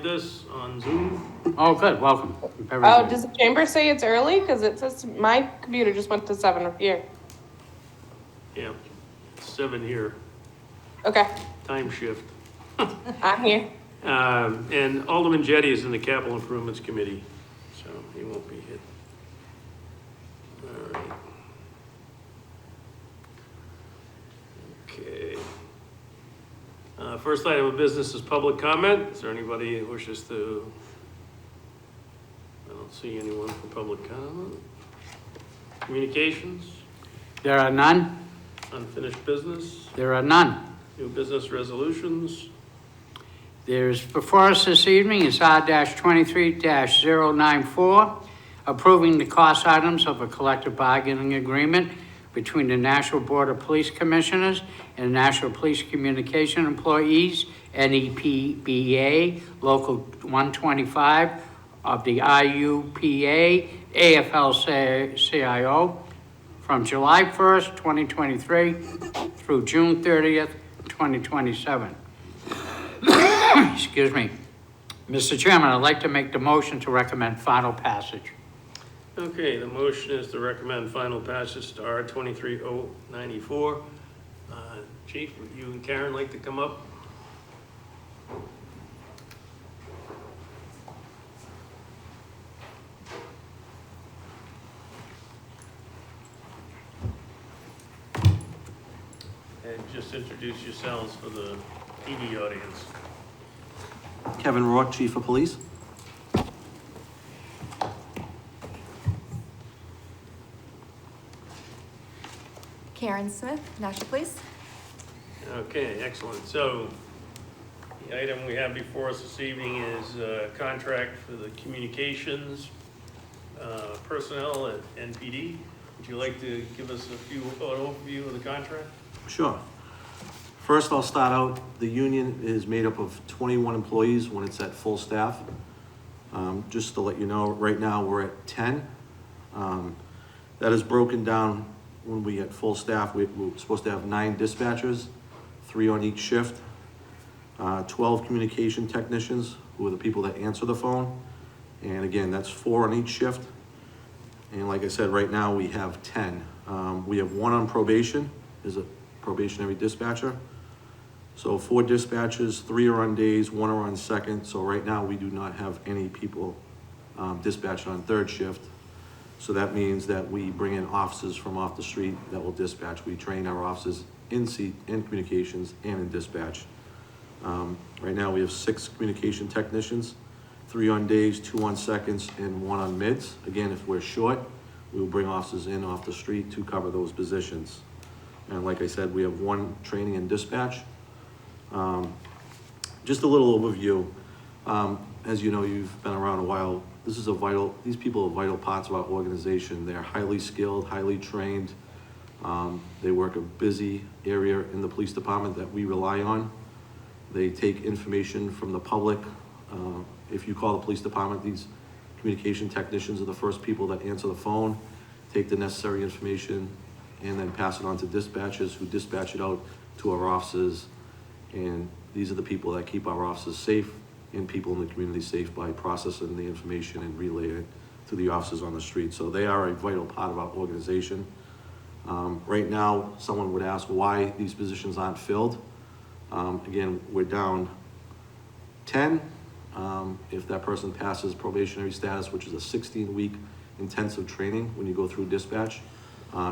this on Zoom. Oh, good, welcome. Very Oh, good. does the chamber say it's early? Because it says my computer just went to 7 here. Yeah, 7 here, Okay, time shift. I'm here. And Alderman Jettie is in the Capital Improvements Committee, so he won't be here. All right. Okay. First item of business is public comment. Is there anybody who wishes to? I don't see anyone for public comment. Communications, There are none? unfinished business, There are none. new business resolutions. There's before us this evening is R-23-094, approving the cost items of a collective bargaining agreement between the National Board of Police Commissioners and National Police Communication Employees, NEPBA, Local 125 of the IUPA, AFL-CIO, from July 1st, 2023 through June 30th, 2027. Excuse me. Mr. Chairman, I'd like to make the motion to recommend final passage. Okay, the motion is to recommend final passage to R-23094. Chief, would you and Karen like to come up? And just introduce yourselves for the TV audience. Kevin Rourke, Chief of Police. Karen Smith, National Police. Okay, excellent. So the item we have before us this evening is a contract for the communications personnel at NPD. Would you like to give us an overview of the contract? Sure. First, I'll start out, the union is made up of 21 employees when it's at full staff. Just to let you know, right now we're at 10. That is broken down when we at full staff, we're supposed to have 9 dispatchers, 3 on each shift, 12 communication technicians, who are the people that answer the phone. And again, that's 4 on each shift. And like I said, right now we have 10. We have 1 on probation, is a probationary dispatcher. So 4 dispatchers, 3 are on days, 1 are on second. So right now we do not have any people dispatched on third shift. So that means that we bring in officers from off the street that will dispatch. We train our officers in communications and in dispatch. Right now we have 6 communication technicians, 3 on days, 2 on seconds, and 1 on mids. Again, if we're short, we will bring officers in off the street to cover those positions. And like I said, we have 1 training and dispatch. Just a little overview. As you know, you've been around a while. These people are vital parts of our organization. They're highly skilled, highly trained. They work a busy area in the police department that we rely on. They take information from the public. If you call the police department, these communication technicians are the first people that answer the phone, take the necessary information, and then pass it on to dispatchers who dispatch it out to our officers. And these are the people that keep our officers safe and people in the community safe by processing the information and relaying it to the officers on the street. So they are a vital part of our organization. Right now, someone would ask why these positions aren't filled. Again, we're down 10. If that person passes probationary status, which is a 16-week intensive training when you go through dispatch,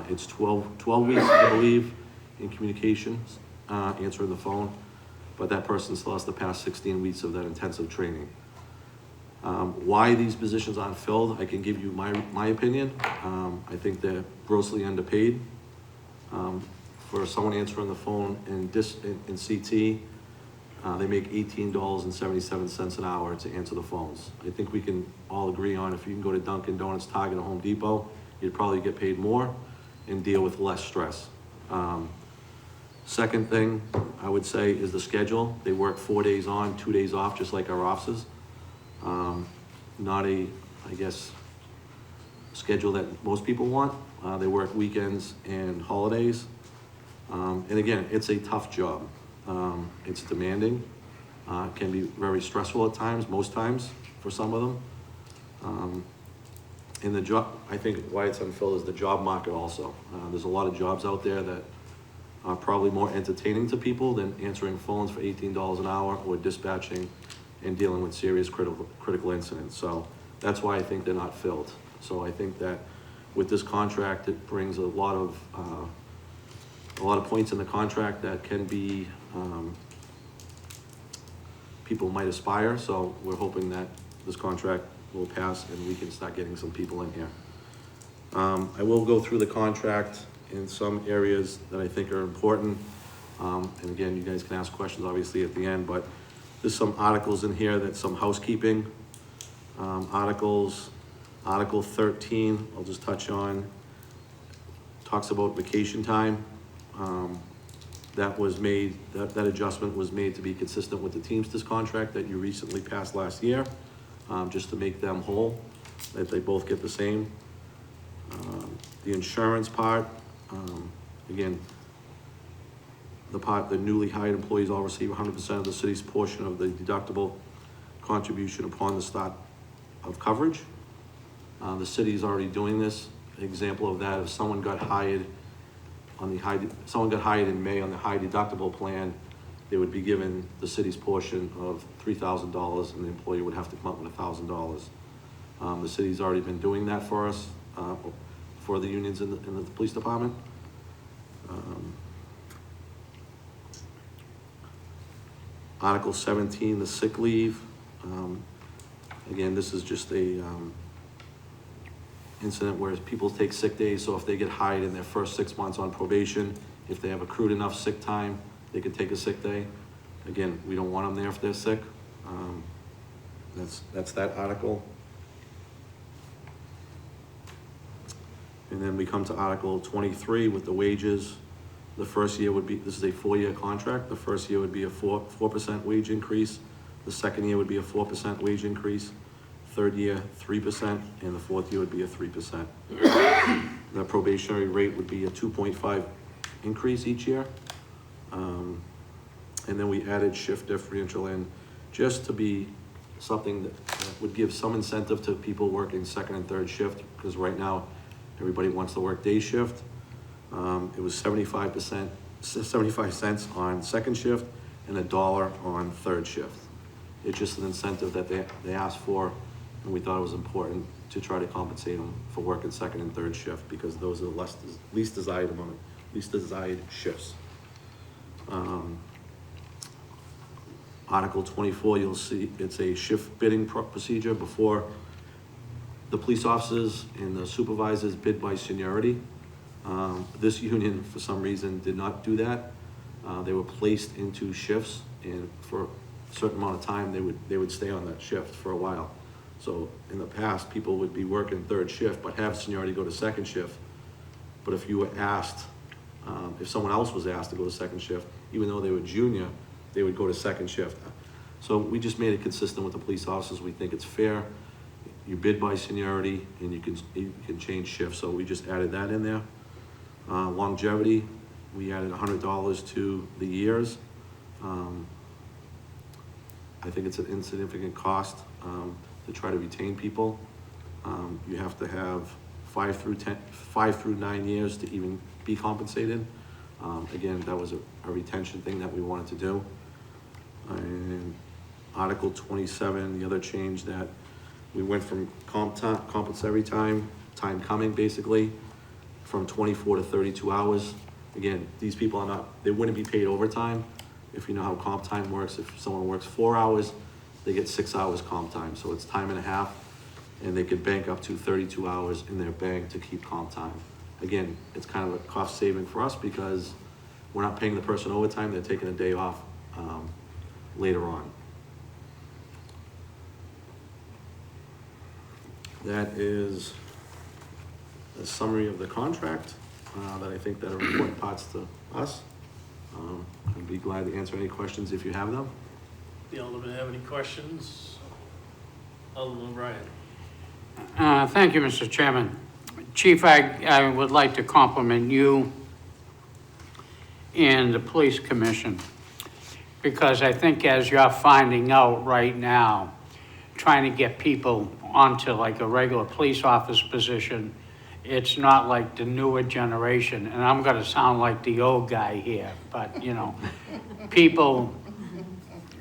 it's 12 weeks, I believe, in communications, answering the phone, but that person still has to pass 16 weeks of that intensive training. Why these positions aren't filled, I can give you my opinion. I think they're grossly underpaid. For someone answering the phone in CT, they make $18.77 an hour to answer the phones. I think we can all agree on if you can go to Dunkin' Donuts, Target, or Home Depot, you'd probably get paid more and deal with less stress. Second thing I would say is the schedule. They work 4 days on, 2 days off, just like our officers. Not a, I guess, schedule that most people want. They work weekends and holidays. And again, it's a tough job. It's demanding. Can be very stressful at times, most times, for some of them. In the job, I think why it's unfilled is the job market also. There's a lot of jobs out there that are probably more entertaining to people than answering phones for $18 an hour or dispatching and dealing with serious critical incidents. So that's why I think they're not filled. So I think that with this contract, it brings a lot of points in the contract that can be, people might aspire. So we're hoping that this contract will pass and we can start getting some people in here. I will go through the contract in some areas that I think are important. And again, you guys can ask questions obviously at the end, but there's some articles in here that's some housekeeping articles. Article 13, I'll just touch on, talks about vacation time. That was made, that adjustment was made to be consistent with the Teamsters contract that you recently passed last year, just to make them whole, that they both get the same. The insurance part, again, the newly hired employees all receive 100% of the city's portion of the deductible contribution upon the start of coverage. The city is already doing this. An example of that, if someone got hired in May on the high deductible plan, they would be given the city's portion of $3,000 and the employee would have to come up with $1,000. The city's already been doing that for us, for the unions in the police department. Article 17, the sick leave. Again, this is just a incident where people take sick days, so if they get hired in their first 6 months on probation, if they have accrued enough sick time, they can take a sick day. Again, we don't want them there if they're sick. That's that article. And then we come to Article 23 with the wages. The first year would be, this is a 4-year contract. The first year would be a 4% wage increase. The second year would be a 4% wage increase. Third year, 3%, and the fourth year would be a 3%. The probationary rate would be a 2.5 increase each year. And then we added shift differential in just to be something that would give some incentive to people working second and third shift, because right now everybody wants to work day shift. It was 75 cents on second shift and $1 on third shift. It's just an incentive that they asked for, and we thought it was important to try to compensate them for working second and third shift, because those are the least desired shifts. Article 24, you'll see it's a shift bidding procedure. Before, the police officers and the supervisors bid by seniority. This union, for some reason, did not do that. They were placed into shifts, and for a certain amount of time, they would stay on that shift for a while. So in the past, people would be working third shift, but have seniority go to second shift. But if you were asked, if someone else was asked to go to second shift, even though they were junior, they would go to second shift. So we just made it consistent with the police officers. We think it's fair. You bid by seniority, and you can change shifts. So we just added that in there. Longevity, we added $100 to the years. I think it's an insignificant cost to try to retain people. You have to have 5 through 9 years to even be compensated. Again, that was a retention thing that we wanted to do. And Article 27, the other change that we went from compensatory time coming basically, from 24 to 32 hours. Again, these people they wouldn't be paid overtime. If you know how comp time works, if someone works 4 hours, they get 6 hours comp time. So it's time and a half, and they could bank up to 32 hours in their bank to keep comp time. Again, it's kind of a cost saving for us because we're not paying the person overtime, they're taking a day off later on. That is a summary of the contract that I think that are important parts to us. I'd be glad to answer any questions if you have them. The Alderman have any questions? Alderman O'Brien. Thank you, Mr. Chairman. Chief, I would like to compliment you and the Police Commission. Because I think as you're finding out right now, trying to get people onto like a regular police officer position, it's not like the newer generation, and I'm gonna sound like the old guy here, but, you know, people,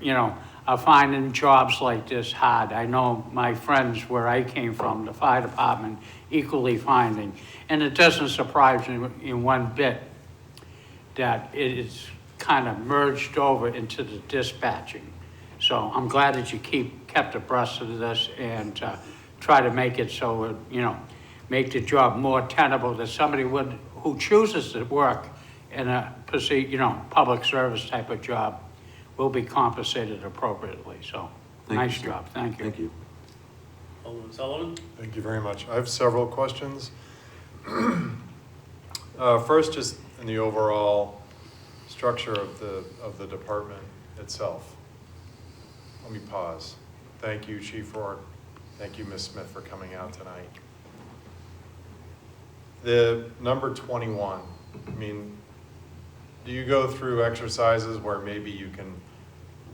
you know, are finding jobs like this hard. I know my friends where I came from, the fire department, equally finding. And it doesn't surprise me in one bit that it is kind of merged over into the dispatching. So I'm glad that you kept abreast of this and try to make it so, you know, make the job more tenable that somebody who chooses to work in a, you know, public service type of job will be compensated appropriately. So, Thank nice you, sir. job, thank you. Thank you. Alderman Sullivan? Thank you very much. I have several questions. First, just in the overall structure of the department itself. Let me pause. Thank you, Chief Rourke. Thank you, Ms. Smith, for coming out tonight. The number 21, I mean, do you go through exercises where maybe you can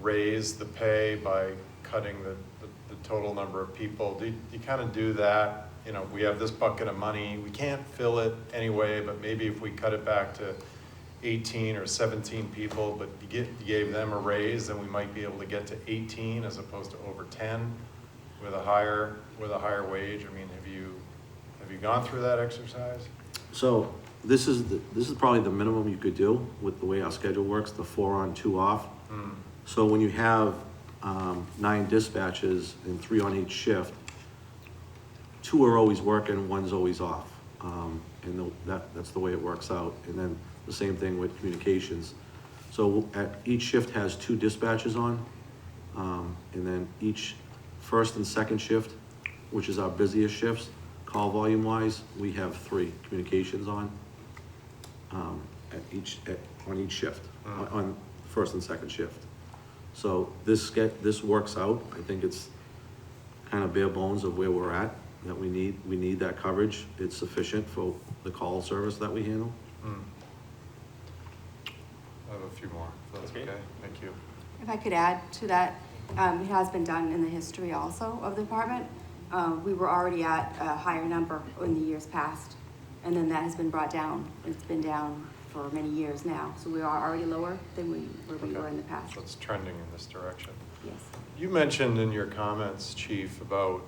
raise the pay by cutting the total number of people? Do you kind of do that? You know, we have this bucket of money, we can't fill it anyway, but maybe if we cut it back to 18 or 17 people, but you gave them a raise, then we might be able to get to 18 as opposed to over 10 with a higher wage. I mean, have you gone through that exercise? So this is probably the minimum you could do with the way our schedule works, the 4 on 2 off. So when you have 9 dispatches and 3 on each shift, 2 are always working, 1's always off. And that's the way it works out. And then the same thing with communications. So each shift has 2 dispatches on, and then each first and second shift, which is our busiest shifts, call volume wise, we have 3 communications on on each shift, on first and second shift. So this works out. I think it's kind of bare bones of where we're at, that we need that coverage. It's sufficient for the call service that we handle. I have a few more, if that's okay. Thank you. If I could add to that, it has been done in the history also of the department. We were already at a higher number in the years past, and then that has been brought down. It's been down for many years now, so we are already lower than we were in the past. So it's trending in this direction. Yes. You mentioned in your comments, Chief, about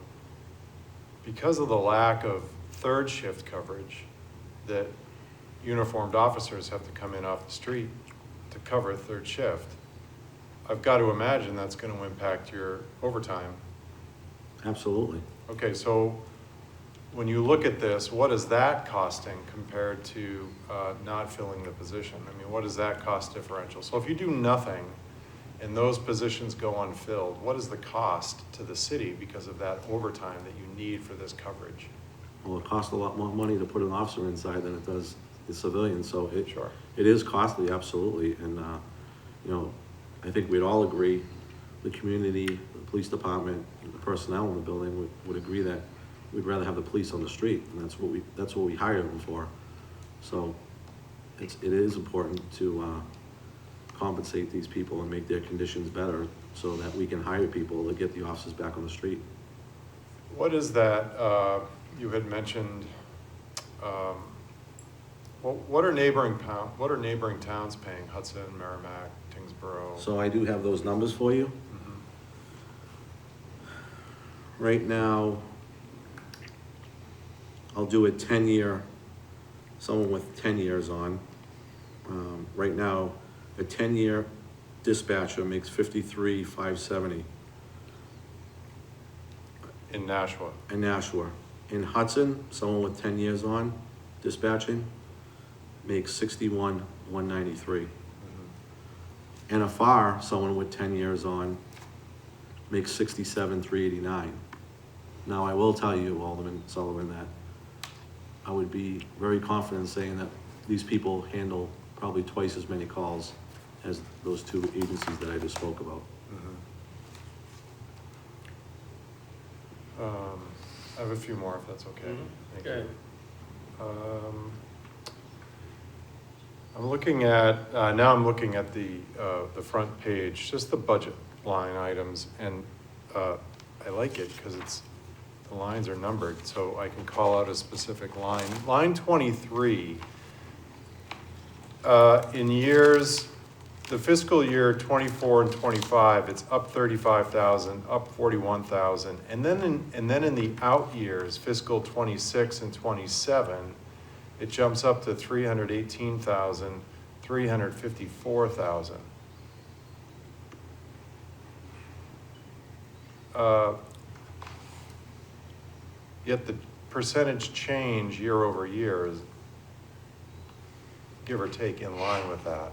because of the lack of third shift coverage, that uniformed officers have to come in off the street to cover a third shift. I've got to imagine that's going to impact your overtime. Absolutely. Okay, so when you look at this, what is that costing compared to not filling the position? I mean, what is that cost differential? So if you do nothing and those positions go unfilled, what is the cost to the city because of that overtime that you need for this coverage? Well, it costs a lot more money to put an officer inside than it does the civilian, so Sure. it is costly, absolutely. And, you know, I think we'd all agree, the community, the police department, the personnel in the building would agree that we'd rather have the police on the street, and that's what we hire them for. So it is important to compensate these people and make their conditions better so that we can hire people to get the officers back on the street. What is that, you had mentioned, what are neighboring towns paying? Hudson, Merrimack, Tingsboro? So I do have those numbers for you. Right now, I'll do a 10-year, someone with 10 years on. Right now, a 10-year dispatcher makes $53,570 In Nashua? in Nashua. In Hudson, someone with 10 years on dispatching makes $61,193. In FR, someone with 10 years on makes $67,389. Now, I will tell you, Alderman Sullivan, that I would be very confident in saying that these people handle probably twice as many calls as those 2 agencies that I just spoke about. I have a few more, if that's okay. Thank Okay. you. I'm looking at, now I'm looking at the front page, just the budget line items, and I like it because the lines are numbered, so I can call out a specific line. Line 23, in years, the fiscal year 24 and 25, it's up 35,000, up 41,000, and then in the out years, fiscal 26 and 27, it jumps up to 318,000, 354,000. Yet the percentage change year over year is, give or take, in line with that.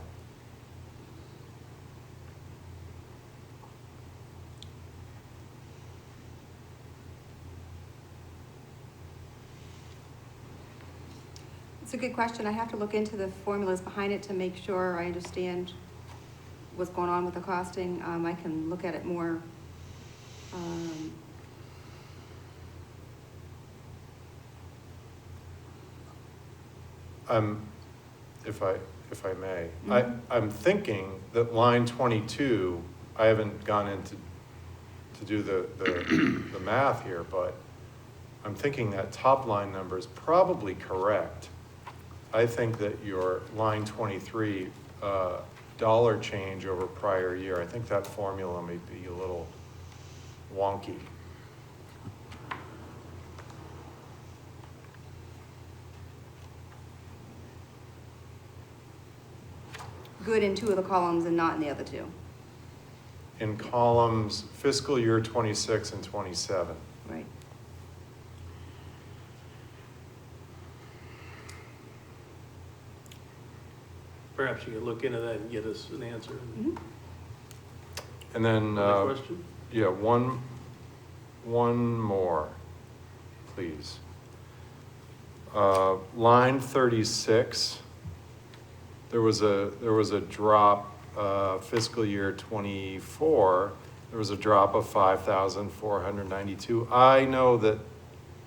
It's a good question. I have to look into the formulas behind it to make sure I understand what's going on with the costing. I can look at it more. If I may, I'm thinking that line 22, I haven't gone into to do the math here, but I'm thinking that top line number is probably correct. I think that your line 23 dollar change over prior year, I think that formula may be a little wonky. Good in two of the columns and not in the other two. In columns fiscal year 26 and 27. Right. Perhaps you could look into that and get us an answer. Mhm. And then, Other question? yeah, one more, please. Line 36, there was a drop, fiscal year 24, there was a drop of 5,492. I know that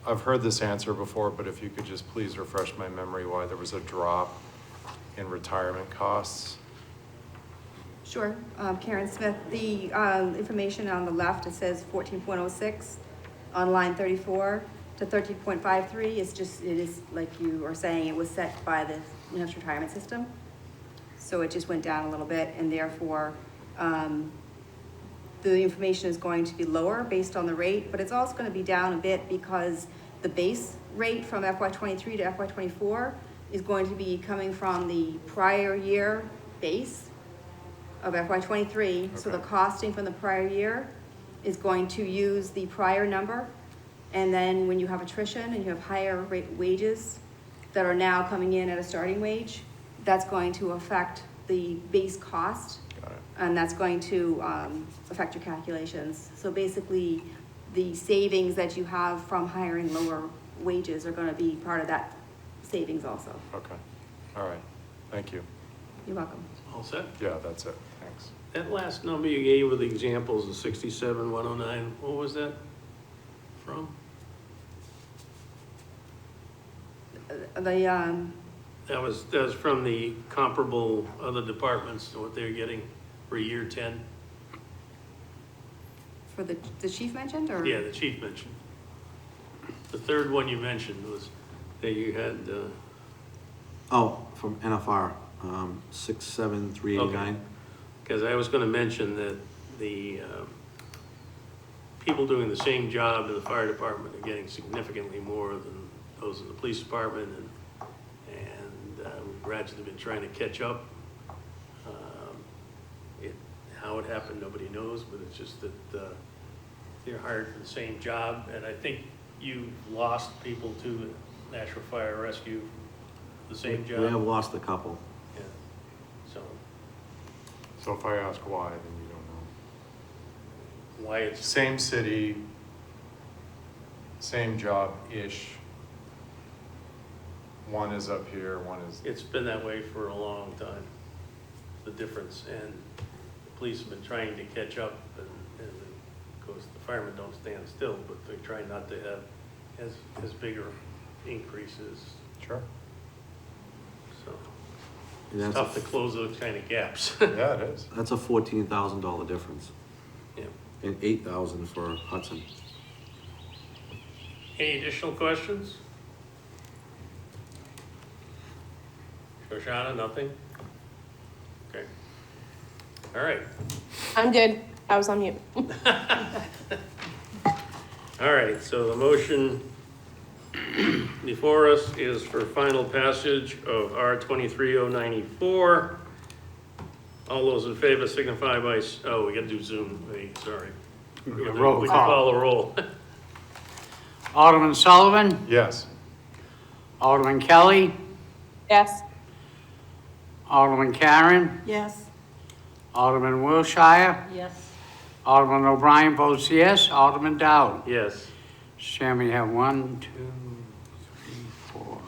I've heard this answer before, but if you could just please refresh my memory why there was a drop in retirement costs. Sure. Karen Smith, the information on the left, it says 14.06 on line 34 to 13.53 is just, it is like you are saying, it was set by the New Hampshire retirement system. So it just went down a little bit, and therefore the information is going to be lower based on the rate, but it's also going to be down a bit because the base rate from FY23 to FY24 is going to be coming from the prior year base of FY23. So the costing from the prior year is going to use the prior number. And then when you have attrition and you have higher rate wages that are now coming in at a starting wage, that's going to affect the base cost. Got it. And that's going to affect your calculations. So basically, the savings that you have from hiring lower wages are going to be part of that savings also. Okay, all right, thank you. You're welcome. All set? Yeah, that's it, thanks. That last number you gave with the examples of 67, 109, what was that from? That was from the comparable other departments to what they're getting for year 10? For the chief mentioned, or? Yeah, the chief mentioned. The third one you mentioned was that you had, Oh, from NFR, 67389. because I was gonna mention that the people doing the same job in the fire department are getting significantly more than those in the police department, and we've gradually been trying to catch up. How it happened, nobody knows, but it's just that they're hired for the same job, and I think you lost people to the National Fire Rescue, the same job. We have lost a couple. Yeah, so So if I ask why, then you don't know. why it's, Same city, same job-ish. One is up here, one is, it's been that way for a long time, the difference, and the police have been trying to catch up, and of course, the firemen don't stand still, but they try not to have as bigger increases, sure. so. And It's that's, tough to close those kind of gaps. Yeah, it is. that's a $14,000 difference, Yeah. and 8,000 for Hudson. Any additional questions? Shoshana, nothing? Okay. All right. I'm good. I was on mute. All right, so the motion before us is for final passage of R 23-094. All those in favor signify by, oh, we gotta do Zoom, wait, sorry. Roll We can call. call a roll. Alderman Sullivan, Yes. Alderman Kelly, Yes. Alderman Karen, Yes. Alderman Wilshire, Yes. Alderman O'Brien votes yes, Alderman Dowd. Yes, Chairman, you have 1, 2, 3, 4,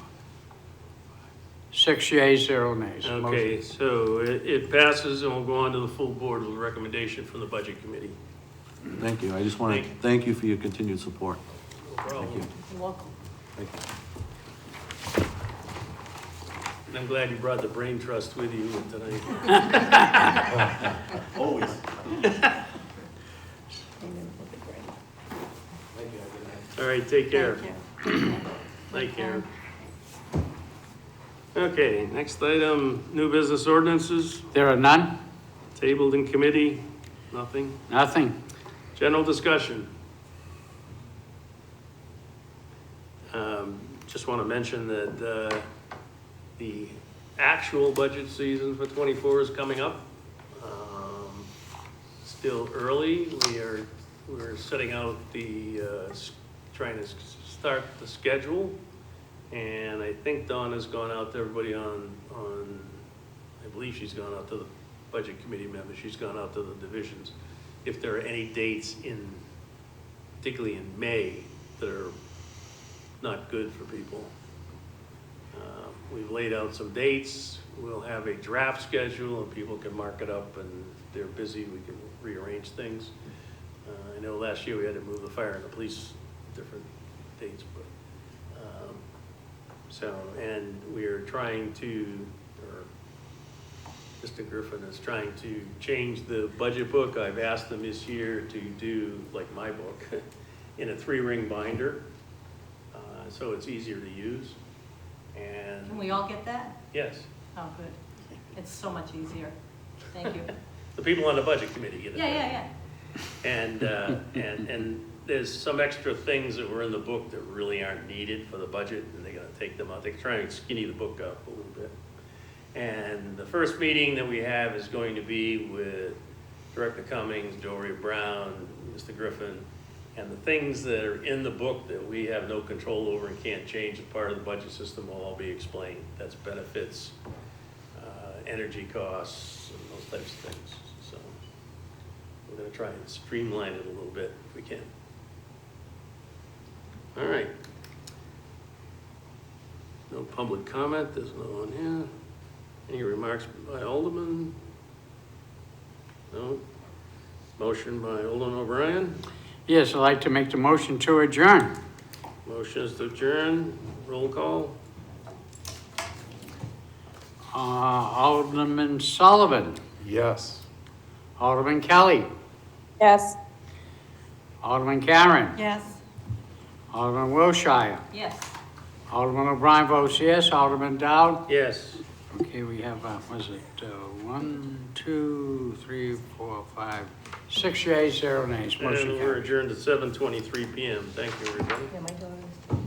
6 yeas, 0 nays. okay, so it passes and we'll go on to the full board with a recommendation from the budget committee. Thank you. I just want to thank you for your continued support. No problem. Thank you. You're welcome. Thank you. And I'm glad you brought the brain trust with you tonight. Always. All right, take care. Thank you. Thank you. Okay, next item, new business ordinances, There are none? tabled in committee, nothing. Nothing. General discussion. Just want to mention that the actual budget season for '24 is coming up. Still early. We're setting out trying to start the schedule. And I think Dawn has gone out to everybody on, I believe she's gone out to the budget committee members, she's gone out to the divisions. If there are any dates particularly in May, that are not good for people. We've laid out some dates, we'll have a draft schedule and people can mark it up, and if they're busy, we can rearrange things. I know last year we had to move the fire and the police different dates, but and we're trying to, or Mr. Griffin is trying to change the budget book. I've asked them this year to do, like my book, in a 3-ring binder, so it's easier to use. And Can we all get that? yes, Oh, good. It's so much easier. Thank you. the people on the budget committee get it. Yeah. And there's some extra things that were in the book that really aren't needed for the budget, and they're gonna take them out. They're trying to skinny the book up a little bit. And the first meeting that we have is going to be with Director Cummings, Dory Brown, Mr. Griffin, and the things that are in the book that we have no control over and can't change as part of the budget system will all be explained. That's benefits, energy costs, and those types of things. So we're gonna try and streamline it a little bit if we can. All right. No public comment, there's no one here. Any remarks by Alderman? No? Motion by Alderman O'Brien? Yes, I'd like to make the motion to adjourn. Motion is to adjourn, roll call? Alderman Sullivan, Yes. Alderman Kelly, Yes. Alderman Karen, Yes. Alderman Wilshire, Yes. Alderman O'Brien votes yes, Alderman Dowd. Yes. Okay, we have, was it 1, 2, 3, 4, 5, 6 yeas, 0 nays. Motion And we're carries. adjourned at 7:23 PM. Thank you, everybody. Yeah, my daughter's.